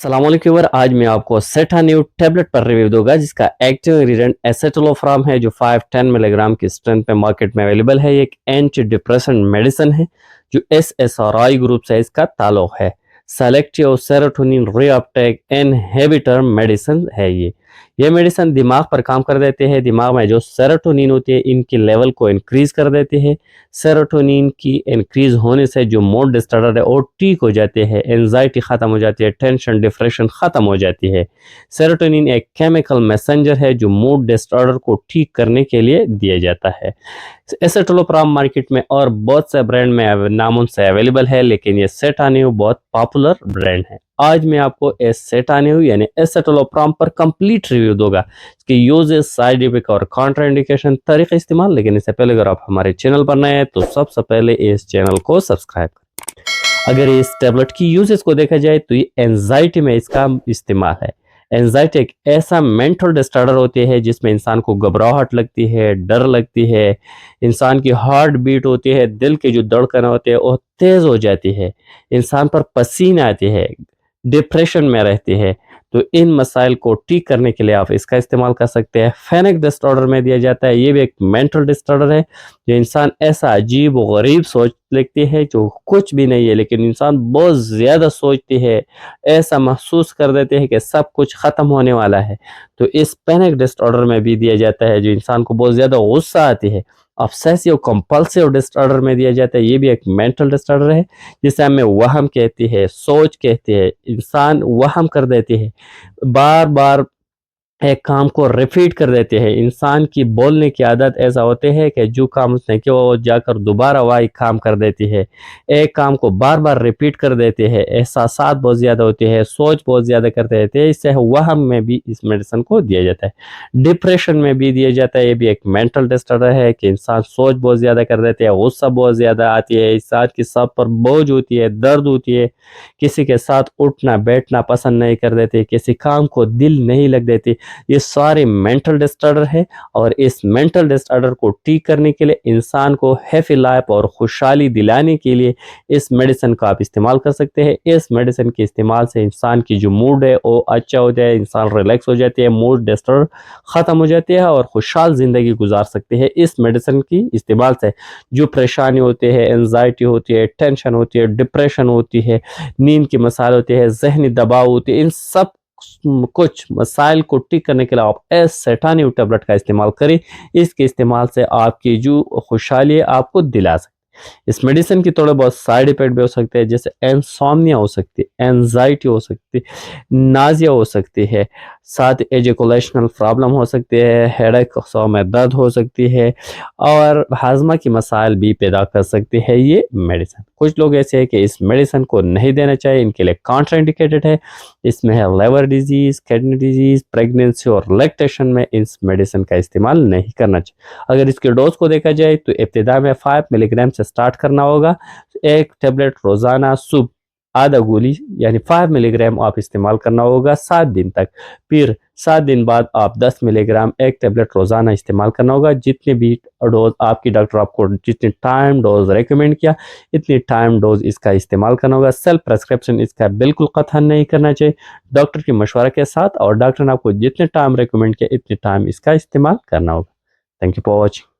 अस्सलाम वालेकुम व्यूअर, आज मैं आपको सेटानिव टैबलेट पर रिव्यू दूंगा जिसका एक्टिव इंग्रेडिएंट एसेटोलोफ्राम है जो 510 मिलीग्राम की स्ट्रेंथ पे मार्केट में अवेलेबल है। ये एक एंटी डिप्रेशन मेडिसिन है जो एसएसआरआई ग्रुप से इसका ताल्लुक है। Selective serotonin reuptake inhibitor medicine है ये मेडिसिन दिमाग पर काम कर देते हैं। दिमाग में जो सेरोटोनिन होती है इनकी लेवल को इंक्रीज कर देते हैं। सेरोटोनिन की इंक्रीज होने से जो मूड डिसऑर्डर है वो ठीक हो जाते हैं, एंजाइटी ख़त्म हो जाती है, टेंशन डिप्रेशन ख़त्म हो जाती है। सेरोटोनिन एक केमिकल मैसेंजर है जो मूड डिसऑर्डर को ठीक करने के लिए दिया जाता है। एसेटोलोप्राम मार्केट में और बहुत से ब्रांड में नामों से अवेलेबल है, लेकिन ये सेटानिव बहुत पॉपुलर ब्रांड है। आज मैं आपको सेटानिव यानी एसेटोलोप्राम पर कंप्लीट रिव्यू दूंगा, इसके यूजेस, साइड इफेक्ट और कॉन्ट्राइंडिकेशन, तरीका इस्तेमाल। लेकिन इससे पहले अगर आप हमारे चैनल पर नए हैं तो सबसे पहले इस चैनल को सब्सक्राइब करें। अगर इस टैबलेट की यूजेस को देखा जाए तो ये एंजाइटी में इसका इस्तेमाल है। एंजाइटी एक ऐसा मेंटल डिसऑर्डर होती है जिसमें इंसान को घबराहट लगती है, डर लगती है, इंसान की हार्ट बीट होती है, दिल की जो धड़कन होती है वो तेज हो जाती है, इंसान पर पसीने आती है, डिप्रेशन में रहती है। तो इन मसाइल को ठीक करने के लिए आप इसका इस्तेमाल कर सकते हैं। पैनिक डिसऑर्डर में दिया जाता है। ये भी एक मेंटल डिसऑर्डर है जो इंसान ऐसा अजीब व गरीब सोच लेती है जो कुछ भी नहीं है, लेकिन इंसान बहुत ज़्यादा सोचती है, ऐसा महसूस कर देते हैं कि सब कुछ ख़त्म होने वाला है। तो इस पैनिक डिसऑर्डर में भी दिया जाता है जो इंसान को बहुत ज़्यादा गुस्सा आती है। ऑब्सेसिव कंपल्सिव डिसऑर्डर में दिया जाता है। ये भी एक मेंटल डिसऑर्डर है जिसे हमें वहम कहती है, सोच कहती है, इंसान वहम कर देती है, बार बार एक काम को रिपीट कर देते हैं। इंसान की बोलने की आदत ऐसा होती है कि जो काम उसने किया वो जाकर दोबारा वही काम कर देती है, एक काम को बार बार रिपीट कर देते हैं, एहसासात बहुत ज़्यादा होती है, सोच बहुत ज़्यादा करते रहते हैं। इससे वहम में भी इस मेडिसिन को दिया जाता है। डिप्रेशन में भी दिया जाता है। ये भी एक मेंटल डिसऑर्डर है कि इंसान सोच बहुत ज़्यादा कर देते हैं, गुस्सा बहुत ज़्यादा आती है, इंसान की सब पर बोझ होती है, दर्द होती है, किसी के साथ उठना बैठना पसंद नहीं कर देते, किसी काम को दिल नहीं लग देती। ये सारे मेंटल डिसऑर्डर है और इस मेंटल डिसऑर्डर को ठीक करने के लिए, इंसान को हैप्पी लाइफ और खुशहाली दिलाने के लिए इस मेडिसिन का आप इस्तेमाल कर सकते हैं। इस मेडिसिन के इस्तेमाल से इंसान की जो मूड है वो अच्छा हो जाए, इंसान रिलैक्स हो जाती है, मूड डिसऑर्डर ख़त्म हो जाती है और खुशहाल ज़िंदगी गुजार सकते हैं। इस मेडिसिन की इस्तेमाल से जो परेशानी होती है, एंजाइटी होती है, टेंशन होती है, डिप्रेशन होती है, नींद की मसाइल होती है, जहनी दबाव होती है, इन सब कुछ मसाइल को ठीक करने के लिए आप एसेटानिव टैबलेट का इस्तेमाल करें। इसके इस्तेमाल से आपकी जो खुशहाली है आपको दिला सकते। इस मेडिसिन की थोड़े बहुत साइड इफेक्ट भी हो सकते हैं, जैसे इंसोम्निया हो सकती है, एंजाइटी हो सकती है, नाजिया हो सकती है, साथ एजुकेशनल प्रॉब्लम हो सकती है, हेडेक सौ में दर्द हो सकती है और हाजमा की मसाइल भी पैदा कर सकती है ये मेडिसिन। कुछ लोग ऐसे हैं कि इस मेडिसिन को नहीं देना चाहिए, इनके लिए कॉन्ट्राइंडिकेटेड है। इसमें है liver disease, kidney disease, pregnancy और लैक्टेशन में इस मेडिसिन का इस्तेमाल नहीं करना चाहिए। अगर इसके डोज को देखा जाए तो इब्तिदा में 5 मिलीग्राम से स्टार्ट करना होगा। एक टेबलेट रोज़ाना सुबह आधा गोली यानी 5 मिलीग्राम आप इस्तेमाल करना होगा 7 दिन तक। फिर 7 दिन बाद आप 10 मिलीग्राम एक टेबलेट रोज़ाना इस्तेमाल करना होगा। जितने भी डोज आपकी डॉक्टर आपको जितनी टाइम डोज रेकमेंड किया इतनी टाइम डोज इसका इस्तेमाल करना होगा। सेल्फ प्रेस्क्रिप्शन इसका बिल्कुल कतई नहीं करना चाहिए, डॉक्टर की मशवरा के साथ, और डॉक्टर ने आपको जितने टाइम रेकमेंड किया इतने टाइम इसका इस्तेमाल करना होगा। Thank you for watching.